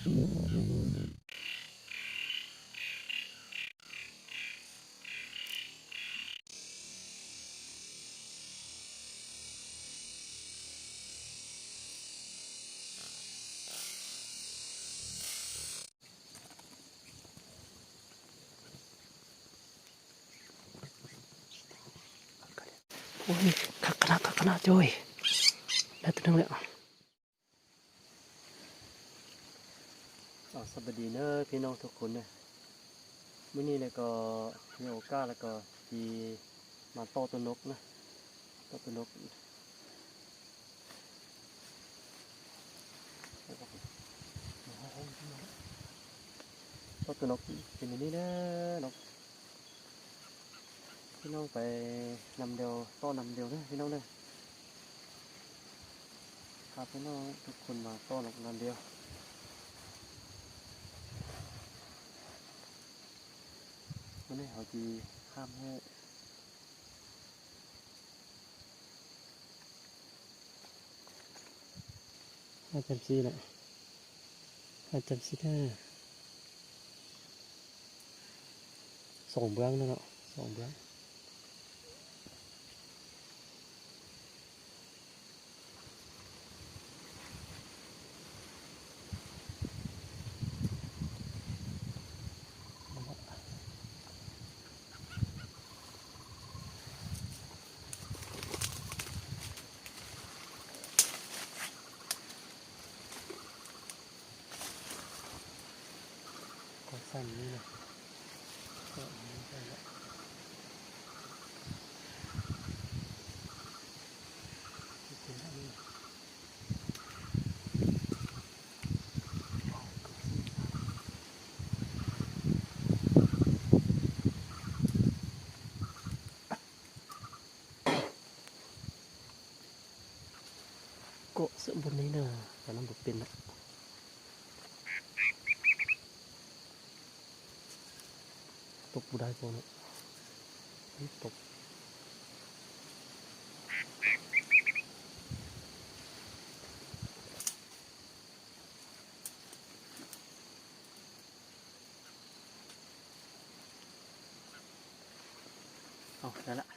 โอ้ยคักขนาดจ้อยแล้วตัวนึงเลยสวัสดีเนอะพี่น้องทุกคนเนี่ยมื้อนี้เลยก็มีโอกาสแล้วก็ที่มาต่อตัวนกนะต่อตัวนกต่อตัวนกเป็นอย่างนี้นะนกพี่น้องไปนำเดียวต่อนำเดียวนะพี่น้องเนี่ยพาพี่น้องทุกคนมาต่อนกนำเดียววันนี้เขาจีข้ามให้อาจารย์ซีแหละอาจารย์ซีได้ส่งเบื้องนั่นเนาะส่งเบื้องก็สั้นนี่นะก็ไม่ใช่ละเป็นอันนี้ก็เสื้อบนนี้นะแต่น้ำบุกเป็นละตกบูได้ก่อนนะนี่ตกเอาได้ละ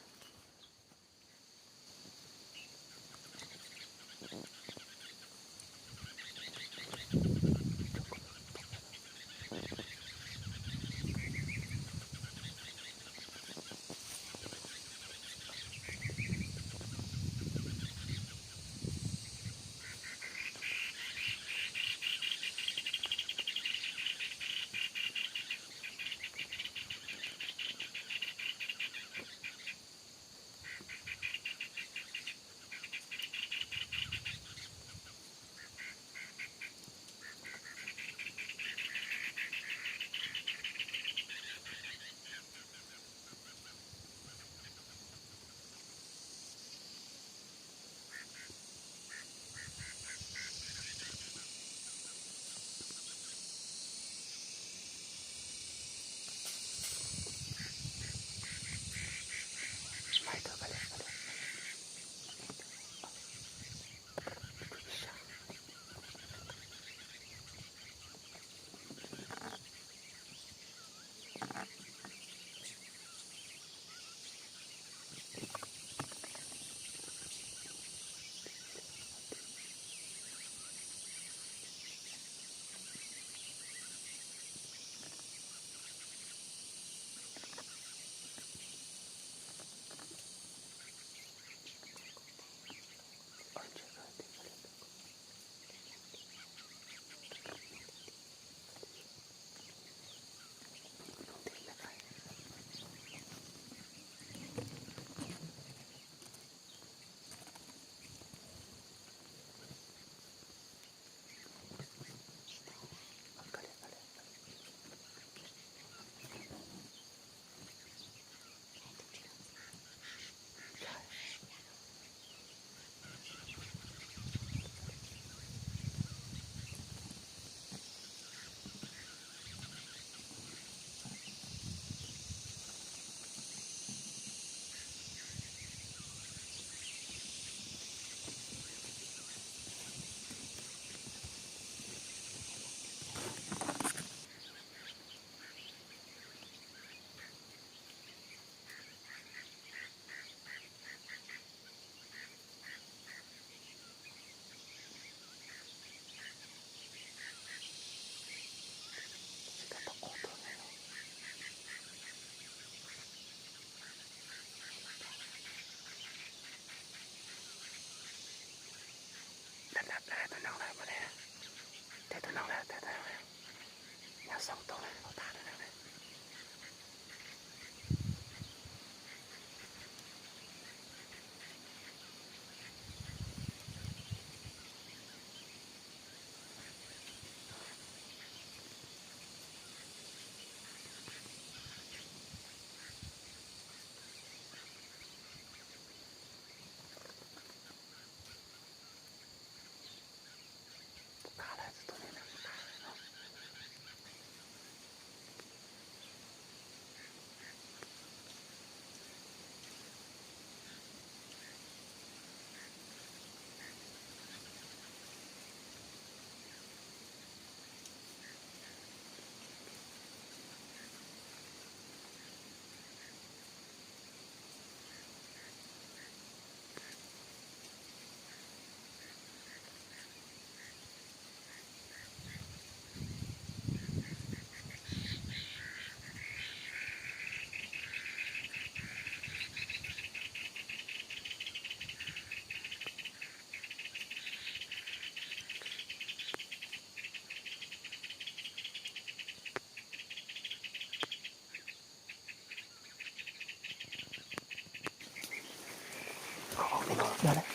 ได้แล้ว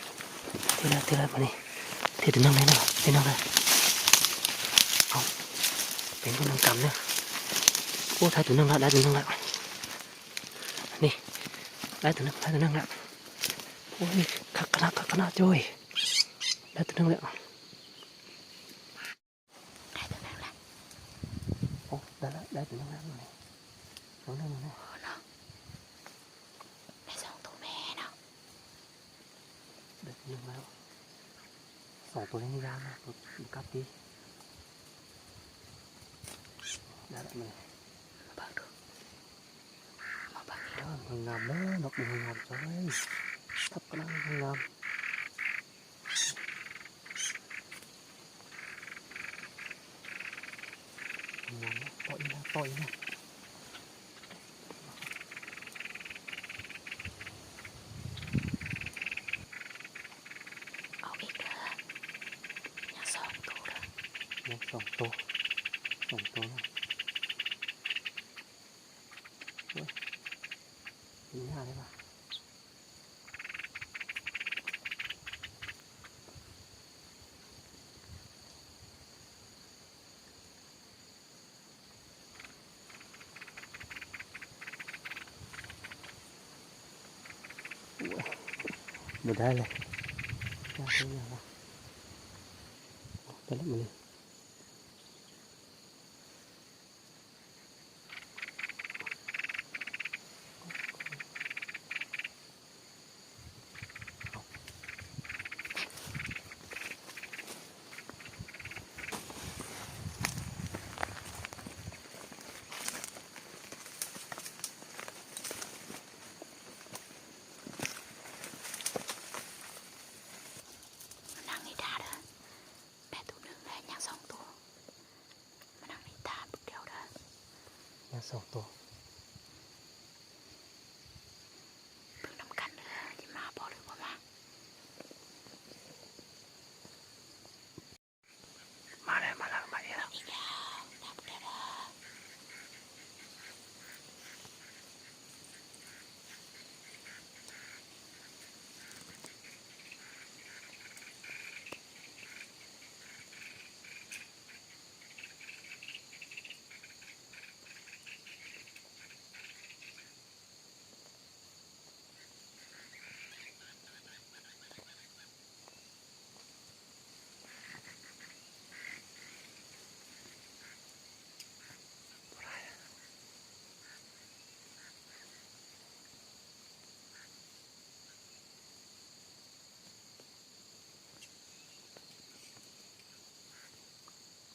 ทีละมานี่ทีถึงนั่งไหนเนาะทีนั่งเลยเอาเป็นคนนั่งกำเนี่ยโอ้ท้ายถึงนั่งแล้วได้ถึงนั่งแล้วนี่ได้ถึงนั่งแล้วโอ้ยขักขนาดจ้อยได้ถึงนั่งแล้วโอ้ได้ถึงนั่งแล้วนี่นั่งได้สองตัวแม่เนาะได้ถึงนั่งแล้วสองตัวนี้ยากนะตัวกัดดีได้แล้วมาบังดูมาบังนี่ มันงามนะนกมันงามจ้อยทับกระลังงามต่อยนะเอาอีกเด้อยังสองตัวเด้อ ยังสองตัวนะกินยาได้ปะหมดได้เลยยาเป็นยังวะไปแล้วมันนี่มานั่งนี่ท่าเด้อแม่ตัวหนึ่งแล้วยังสองตัวมานั่งนี่ท่าบึกเดียวเด้อ ยังสองตัว เพิ่งนำกันเด้อที่มาบอกหรือว่ามาแล้วมาแล้ว อีกแล้วท่าบึกเดียวเด้อ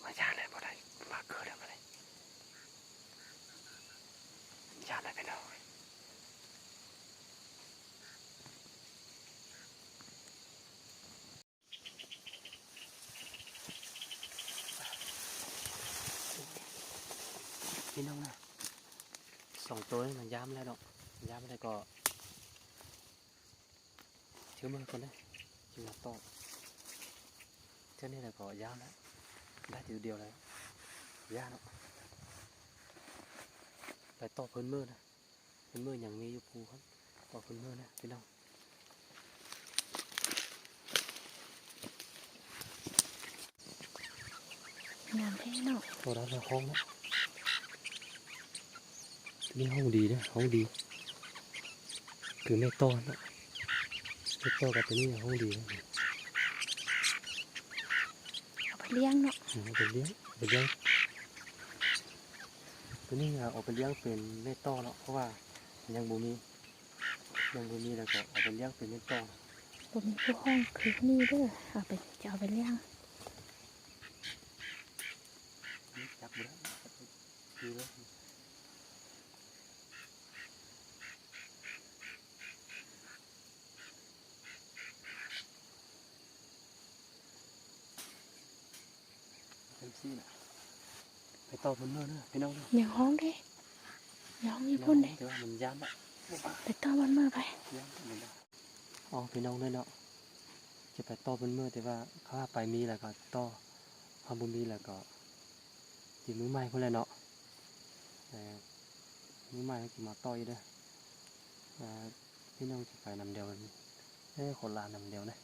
มาญาเลยบ่ได้มาเกิดแล้วมาเลยญาเลยไปแล้วพี่น้องนะสองตัวนี่มันย้ำแล้วเนาะย้ำแล้วก็เชื่อมือคนได้ชิมาโต้เท่านี้แล้วก็ย้ำแล้วได้ทีเดียวเลยย้ำเนาะไปต่อพื้นมือนะพื้นมืออย่างมีอยู่ภูครับต่อพื้นมือนะพี่น้อง งามแท้เนาะ ตัวนั้นห้องนะนี่ห้องดีนะห้องดีคือไม่ต้อนนะไม่ต้อนกับตัวนี้ห้องดีนะ เอาไปเลี้ยงเนาะ เป็นเลี้ยงตัวนี้เอาไปเลี้ยงเป็นไม่ต้อแล้วเพราะว่ายังบูมีแล้วก็เอาไปเลี้ยงเป็นไม่ต้อ ผมมีผู้ห้องคือนี่เด้อเอาไปเลี้ยง จับแล้วดูแล้วเป็นซี่น่ะไปต่อบนเนื้อนะพี่น้องนะ ยังห้องเด้ยังห้องญี่ปุ่นเด้ แต่ว่ามันย้ำละ ไปต่อวันมือไป ย้ำมันละอ๋อพี่น้องด้วยเนาะจะไปต่อบนเมื่อแต่ว่าเขาไปมีแล้วก็ต่อเขาบุมีแล้วก็จีมือใหม่คนละเนาะมือใหม่เขาจะมาต่ออีกเด้อพี่น้องจะไปนำเดียวกัน คนลานนำเดียวนะ